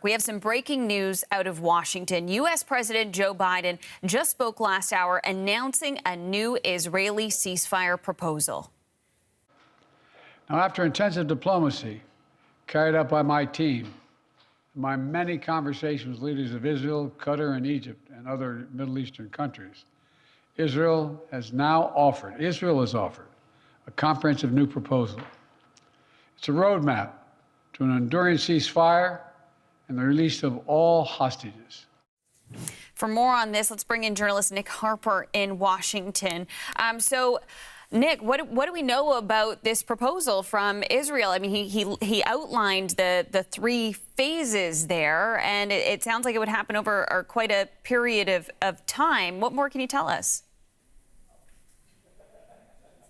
We have some breaking news out of Washington. U.S. President Joe Biden just spoke last hour announcing a new Israeli ceasefire proposal. Now, after intensive diplomacy carried out by my team, my many conversations with leaders of Israel, Qatar, and Egypt, and other Middle Eastern countries, Israel has offered a comprehensive new proposal. It's a roadmap to an enduring ceasefire and the release of all hostages. For more on this, let's bring in journalist Nick Harper in Washington. So, Nick, what do we know about this proposal from Israel? I mean, he outlined the three phases there, and it sounds like it would happen over quite a period of time. What more can you tell us?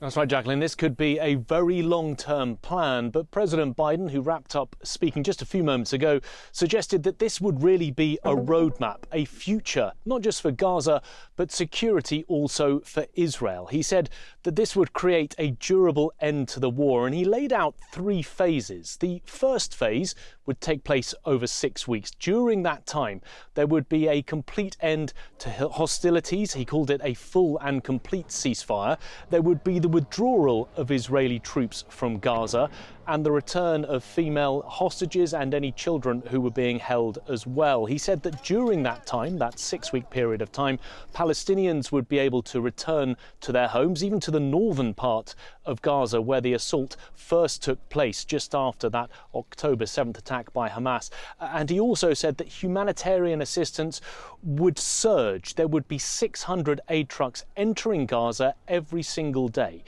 That's right, Jacqueline. This could be a very long-term plan, but President Biden, who wrapped up speaking just a few moments ago, suggested that this would really be a roadmap, a future, not just for Gaza, but security also for Israel. He said that this would create a durable end to the war, and he laid out three phases. The first phase would take place over 6 weeks. During that time, there would be a complete end to hostilities. He called it a full and complete ceasefire. There would be the withdrawal of Israeli troops from Gaza and the return of female hostages and any children who were being held as well. He said that during that time, that 6-week period of time, Palestinians would be able to return to their homes, even to the northern part of Gaza, where the assault first took place just after that October 7th attack by Hamas. And he also said that humanitarian assistance would surge. There would be 600 aid trucks entering Gaza every single day.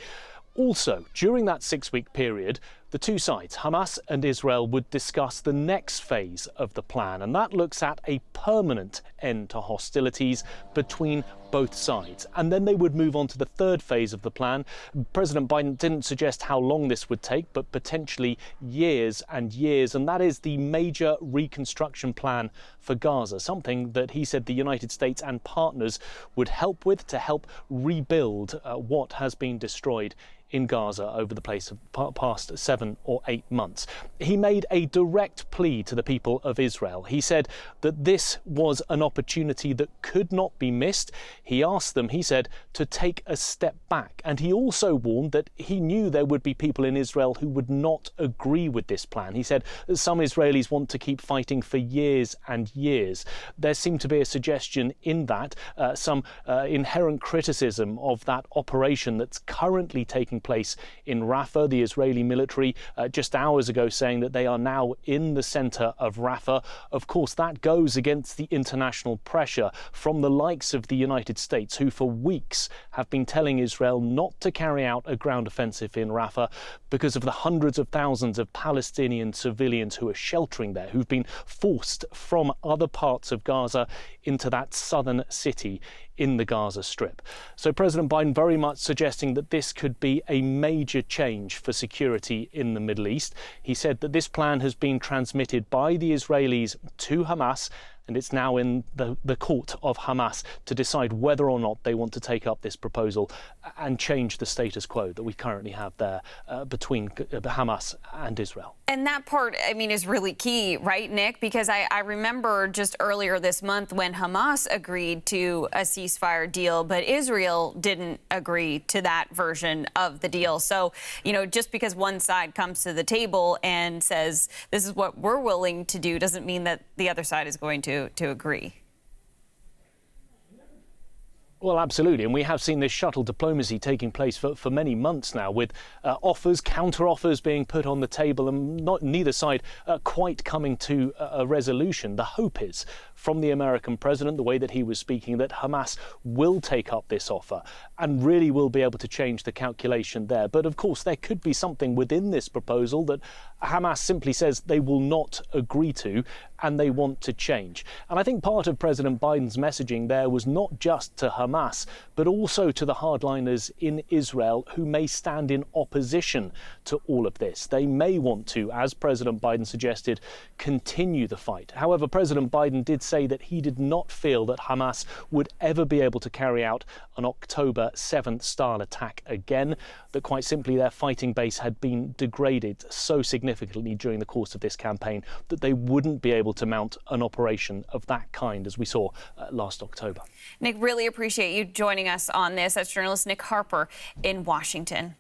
Also, during that 6-week period, the two sides, Hamas and Israel, would discuss the next phase of the plan, and that looks at a permanent end to hostilities between both sides. And then they would move on to the third phase of the plan. President Biden didn't suggest how long this would take, but potentially years and years, and that is the major reconstruction plan for Gaza, something that he said the United States and partners would help with to help rebuild what has been destroyed in Gaza over the past 7 or 8 months. He made a direct plea to the people of Israel. He said that this was an opportunity that could not be missed. He asked them, he said, to take a step back. And he also warned that he knew there would be people in Israel who would not agree with this plan. He said that some Israelis want to keep fighting for years and years. There seemed to be a suggestion in that, some inherent criticism of that operation that's currently taking place in Rafah. The Israeli military just hours ago saying that they are now in the centre of Rafah. Of course, that goes against the international pressure from the likes of the United States, who for weeks have been telling Israel not to carry out a ground offensive in Rafah because of the hundreds of thousands of Palestinian civilians who are sheltering there, who've been forced from other parts of Gaza into that southern city in the Gaza Strip. So President Biden very much suggesting that this could be a major change for security in the Middle East. He said that this plan has been transmitted by the Israelis to Hamas, and it's now in the court of Hamas to decide whether or not they want to take up this proposal and change the status quo that we currently have there between Hamas and Israel. And that part, I mean, is really key, right, Nick? Because I remember just earlier this month when Hamas agreed to a ceasefire deal, but Israel didn't agree to that version of the deal. So, you know, just because one side comes to the table and says, this is what we're willing to do, doesn't mean that the other side is going to agree. Well, absolutely. And we have seen this shuttle diplomacy taking place for many months now, with offers, counter-offers being put on the table, and neither side quite coming to a resolution. The hope is, from the American president, the way that he was speaking, that Hamas will take up this offer and really will be able to change the calculation there. But of course, there could be something within this proposal that Hamas simply says they will not agree to and they want to change. And I think part of President Biden's messaging there was not just to Hamas, Hamas, but also to the hardliners in Israel who may stand in opposition to all of this. They may want to, as President Biden suggested, continue the fight. However, President Biden did say that he did not feel that Hamas would ever be able to carry out an October 7th style attack again, that quite simply their fighting base had been degraded so significantly during the course of this campaign that they wouldn't be able to mount an operation of that kind as we saw last October. Nick, really appreciate you joining us on this. That's journalist Nick Harper in Washington.